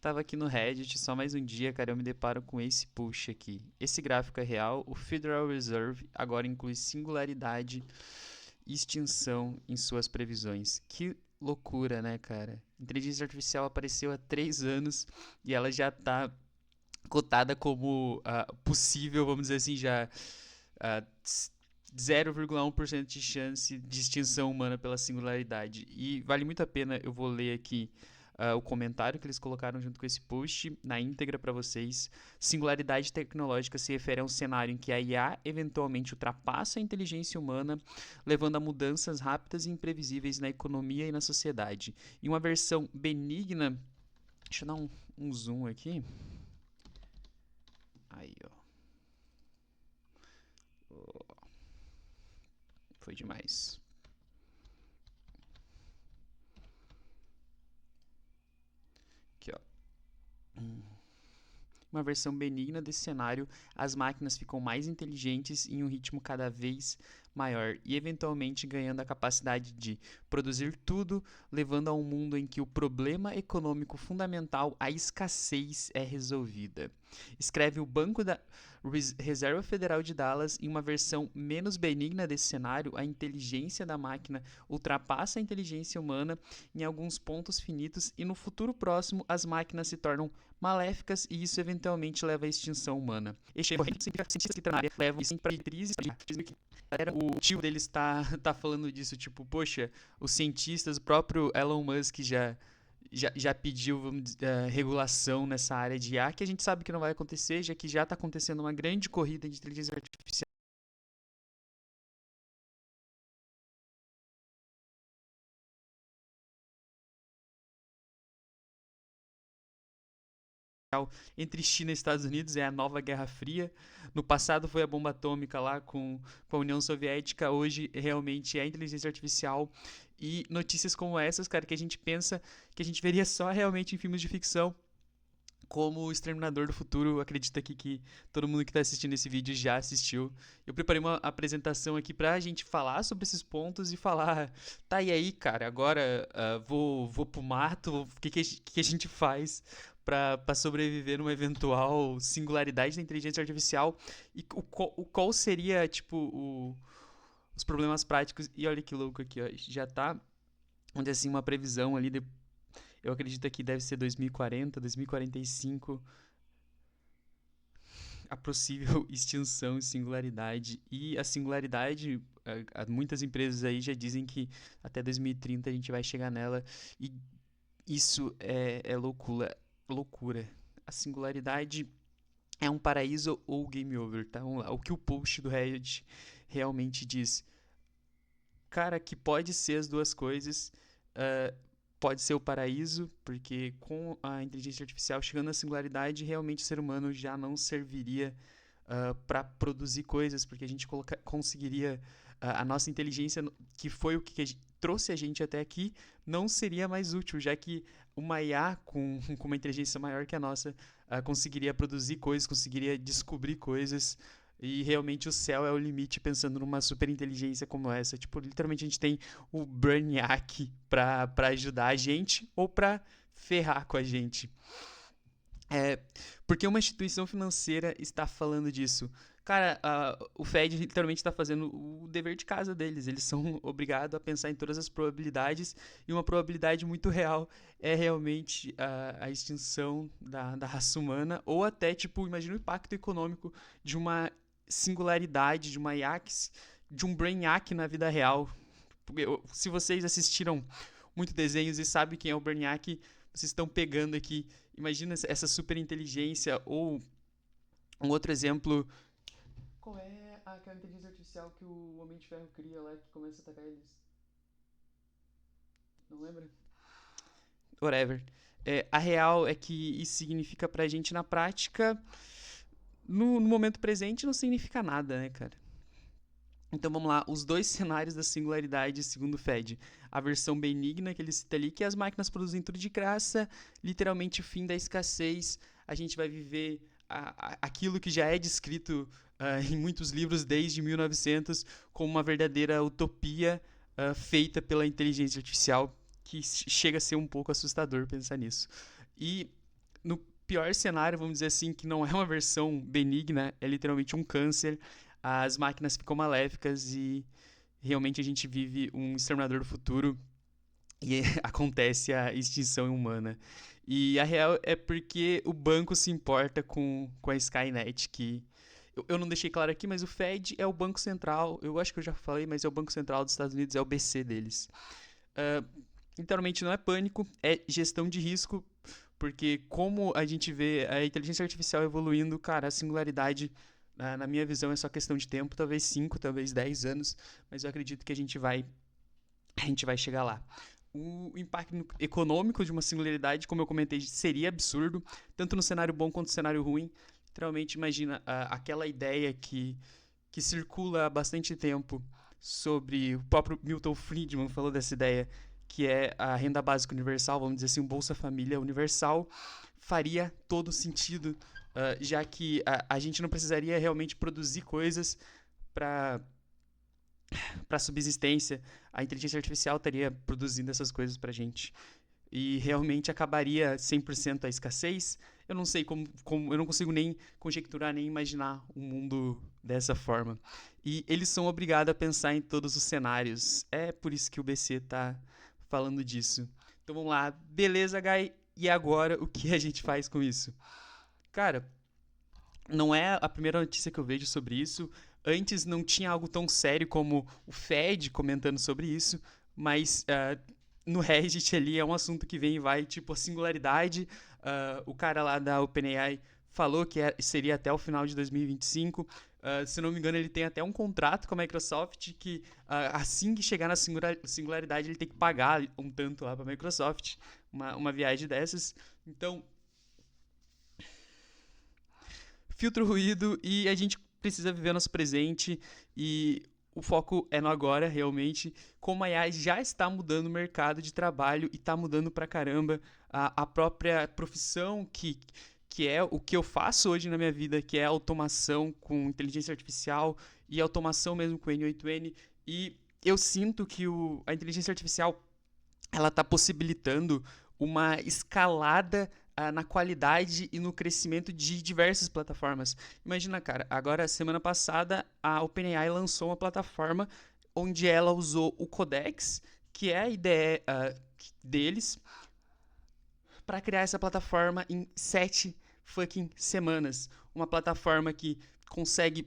Tava aqui no Reddit, só mais um dia, cara, eu me deparo com esse push aqui. Esse gráfico é real, o Federal Reserve agora inclui singularidade e extinção em suas previsões. Que loucura, né, cara? Inteligência artificial apareceu há 3 anos e ela já tá cotada como possível, vamos dizer assim, já uh, 0,1% de chance de extinção humana pela singularidade. E vale muito a pena, eu vou ler aqui o comentário que eles colocaram junto com esse post na íntegra para vocês. Singularidade tecnológica se refere a um cenário em que a IA eventualmente ultrapassa a inteligência humana, levando a mudanças rápidas e imprevisíveis na economia e na sociedade. Em uma versão benigna, deixa eu dar um zoom aqui. Aí, ó. Foi demais. Aqui, ó. Uma versão benigna desse cenário, as máquinas ficam mais inteligentes em um ritmo cada vez maior e eventualmente ganhando a capacidade de produzir tudo, levando a um mundo em que o problema econômico fundamental, a escassez, é resolvida. Escreve o Banco da Reserva Federal de Dallas em uma versão menos benigna desse cenário, a inteligência da máquina ultrapassa a inteligência humana em alguns pontos finitos e no futuro próximo as máquinas se tornam maléficas e isso eventualmente leva à extinção humana. Este corrente cientistas que estão na área levam isso para diretrizes. O tio deles tá falando disso, tipo, poxa, os cientistas, o próprio Elon Musk já pediu regulação nessa área de IA, que a gente sabe que não vai acontecer, já que já está acontecendo uma grande corrida de inteligência artificial entre China e Estados Unidos, é a nova Guerra Fria. No passado foi a bomba atômica lá com a União Soviética, hoje realmente é a inteligência artificial. E notícias como essas, cara, que a gente pensa que a gente veria só realmente em filmes de ficção, como o Exterminador do Futuro, acredito aqui que todo mundo que está assistindo esse vídeo já assistiu. Eu preparei uma apresentação aqui para a gente falar sobre esses pontos e falar, tá, e aí, cara, agora vou pro mato, o que a gente faz para sobreviver numa eventual singularidade da inteligência artificial e qual seria, tipo, os problemas práticos. E olha que louco aqui, ó, já tá, onde assim, uma previsão ali eu acredito que deve ser 2040, 2045, a possível extinção e singularidade. E a singularidade, muitas empresas aí já dizem que até 2030 a gente vai chegar nela. E isso é loucura. Loucura. A singularidade é um paraíso ou game over, tá? O que o post do Reddit realmente diz. Cara, que pode ser as duas coisas. Uh, Pode ser o paraíso, porque com a inteligência artificial chegando à singularidade, realmente o ser humano já não serviria para produzir coisas, porque a gente conseguiria. A nossa inteligência, que foi o que trouxe a gente até aqui, não seria mais útil, já que uma IA com uma inteligência maior que a nossa conseguiria produzir coisas, conseguiria descobrir coisas. E realmente o céu é o limite pensando numa super inteligência como essa. Tipo, literalmente a gente tem o Brainiac pra ajudar a gente ou pra ferrar com a gente. É, porque uma instituição financeira está falando disso? Cara, o Fed literalmente está fazendo o dever de casa deles. Eles são obrigados a pensar em todas as probabilidades e uma probabilidade muito real é realmente a extinção da raça humana ou até, tipo, imagina o impacto econômico de uma singularidade, de uma IAX, de um Brainiac na vida real. Se vocês assistiram muito desenhos e sabem quem é o Brainiac, vocês estão pegando aqui. Imagina essa super inteligência ou um outro exemplo. Qual é aquela inteligência artificial que o Homem de Ferro cria lá que começa a atacar eles? Não lembra? Whatever. A real é que isso significa pra gente na prática, no momento presente, não significa nada, né, cara? Então vamos lá, os dois cenários da singularidade segundo o Fed. A versão benigna que ele cita ali, que as máquinas produzem tudo de graça, literalmente o fim da escassez, a gente vai viver aquilo que já é descrito em muitos livros desde 1900 como uma verdadeira utopia feita pela inteligência artificial, que chega a ser um pouco assustador pensar nisso. E no pior cenário, vamos dizer assim, que não é uma versão benigna, é literalmente um câncer, as máquinas ficam maléficas e realmente a gente vive um exterminador do futuro e acontece a extinção humana. E a real é porque o banco se importa com a Skynet, que eu não deixei claro aqui, mas o Fed é o banco central, eu acho que eu já falei, mas é o banco central dos Estados Unidos, é o BC deles. Uh, Literalmente não é pânico, é gestão de risco, porque como a gente vê a inteligência artificial evoluindo, cara, a singularidade, na minha visão, é só questão de tempo, talvez 5, talvez 10 anos, mas eu acredito que a gente vai chegar lá. O impacto econômico de uma singularidade, como eu comentei, seria absurdo, tanto no cenário bom quanto no cenário ruim. Literalmente, imagina aquela ideia que circula há bastante tempo sobre o próprio Milton Friedman falou dessa ideia, que é a renda básica universal, vamos dizer assim, um Bolsa Família universal, faria todo sentido, já que a gente não precisaria realmente produzir coisas para subsistência, a inteligência artificial estaria produzindo essas coisas para a gente e realmente acabaria 100% a escassez. Eu não sei eu não consigo nem conjecturar, nem imaginar um mundo dessa forma. E eles são obrigados a pensar em todos os cenários. É por isso que o BC está falando disso. Então vamos lá, beleza, Guy? E agora, o que a gente faz com isso? Cara, não é a primeira notícia que eu vejo sobre isso. Antes não tinha algo tão sério como o Fed comentando sobre isso, mas no Reddit ali é um assunto que vem e vai, tipo a singularidade. O cara lá da OpenAI falou que seria até o final de 2025. Se não me engano, ele tem até um contrato com a Microsoft que assim que chegar na singularidade ele tem que pagar um tanto lá para a Microsoft, uma viagem dessas. Então, filtra o ruído e a gente precisa viver nosso presente e o foco é no agora, realmente. Como a AI já está mudando o mercado de trabalho e está mudando pra caramba a própria profissão que é o que eu faço hoje na minha vida, que é automação com inteligência artificial e automação mesmo com N8N. E eu sinto que a inteligência artificial ela está possibilitando uma escalada na qualidade e no crescimento de diversas plataformas. Imagina, cara, agora semana passada a OpenAI lançou uma plataforma onde ela usou o Codex, que é a ideia deles, para criar essa plataforma em 7 fucking semanas. Uma plataforma que consegue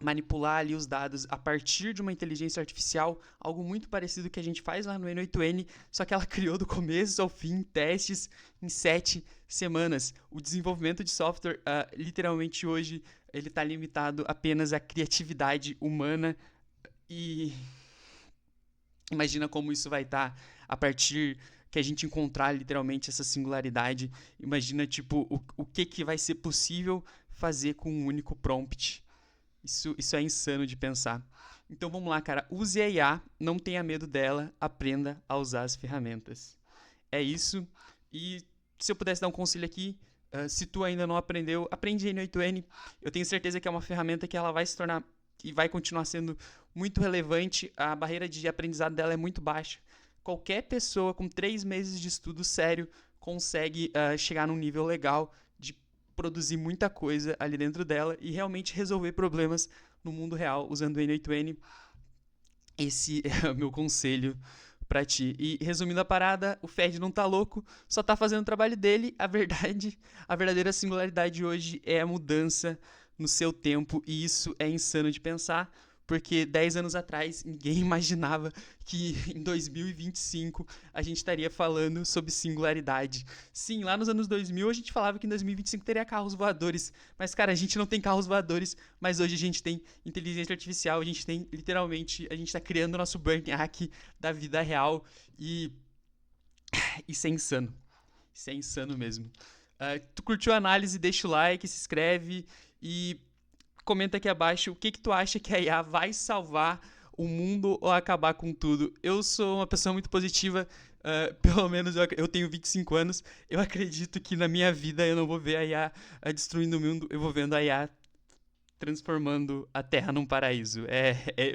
manipular ali os dados a partir de uma inteligência artificial, algo muito parecido que a gente faz lá no N8N, só que ela criou do começo ao fim testes em 7 semanas. O desenvolvimento de software, literalmente hoje, ele está limitado apenas à criatividade humana e imagina como isso vai estar a partir que a gente encontrar literalmente essa singularidade. Imagina tipo o que vai ser possível fazer com um único prompt. Isso é insano de pensar. Então vamos lá, cara. Use a IA, não tenha medo dela, aprenda a usar as ferramentas. É isso. E se eu pudesse dar um conselho aqui, se tu ainda não aprendeu, aprende N8N. Eu tenho certeza que é uma ferramenta que ela vai se tornar e vai continuar sendo muito relevante. A barreira de aprendizado dela é muito baixa. Qualquer pessoa com 3 meses de estudo sério consegue chegar num nível legal de produzir muita coisa ali dentro dela e realmente resolver problemas no mundo real usando o N8N. Esse é o meu conselho pra ti. E resumindo a parada, o Fed não tá louco, só tá fazendo o trabalho dele. A verdadeira singularidade hoje é a mudança no seu tempo e isso é insano de pensar. Porque 10 anos atrás ninguém imaginava que em 2025 a gente estaria falando sobre singularidade. Sim, lá nos anos 2000 a gente falava que em 2025 teria carros voadores. Mas, cara, a gente não tem carros voadores, mas hoje a gente tem inteligência artificial, a gente tem, literalmente, a gente tá criando o nosso Brainiac da vida real e isso é insano. Isso é insano mesmo. Tu curtiu a análise, deixa o like, se inscreve e comenta aqui abaixo o que tu acha que a IA vai salvar o mundo ou acabar com tudo. Eu sou uma pessoa muito positiva, pelo menos eu tenho 25 anos, eu acredito que na minha vida eu não vou ver a IA destruindo o mundo, eu vou vendo a IA transformando a Terra num paraíso.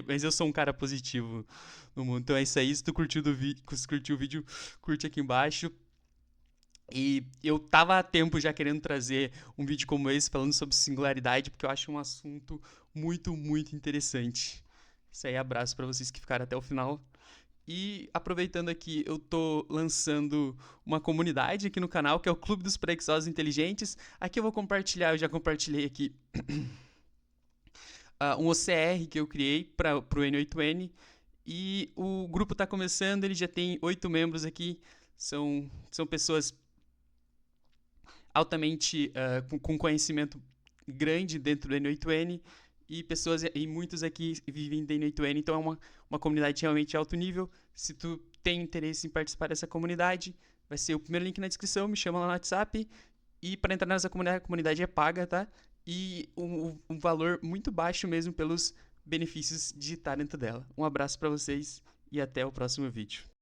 Mas eu sou um cara positivo no mundo. Então é isso aí, se tu curtiu o vídeo, curte aqui embaixo. E eu tava há tempo já querendo trazer um vídeo como esse falando sobre singularidade, porque eu acho um assunto muito, muito interessante. Isso aí, abraço para vocês que ficaram até o final. E aproveitando aqui, eu tô lançando uma comunidade aqui no canal, que é o Clube dos Preguiçosos Inteligentes. Aqui eu vou compartilhar, eu já compartilhei aqui um OCR que eu criei para o N8N. E o grupo está começando, ele já tem 8 membros aqui. São pessoas altamente com conhecimento grande dentro do N8N e pessoas e muitos aqui vivem do N8N, então é uma comunidade realmente de alto nível. Se tu tem interesse em participar dessa comunidade, vai ser o primeiro link na descrição, me chama lá no WhatsApp. E para entrar nessa comunidade, a comunidade é paga, tá? E um valor muito baixo mesmo pelos benefícios de estar dentro dela. Um abraço para vocês e até o próximo vídeo.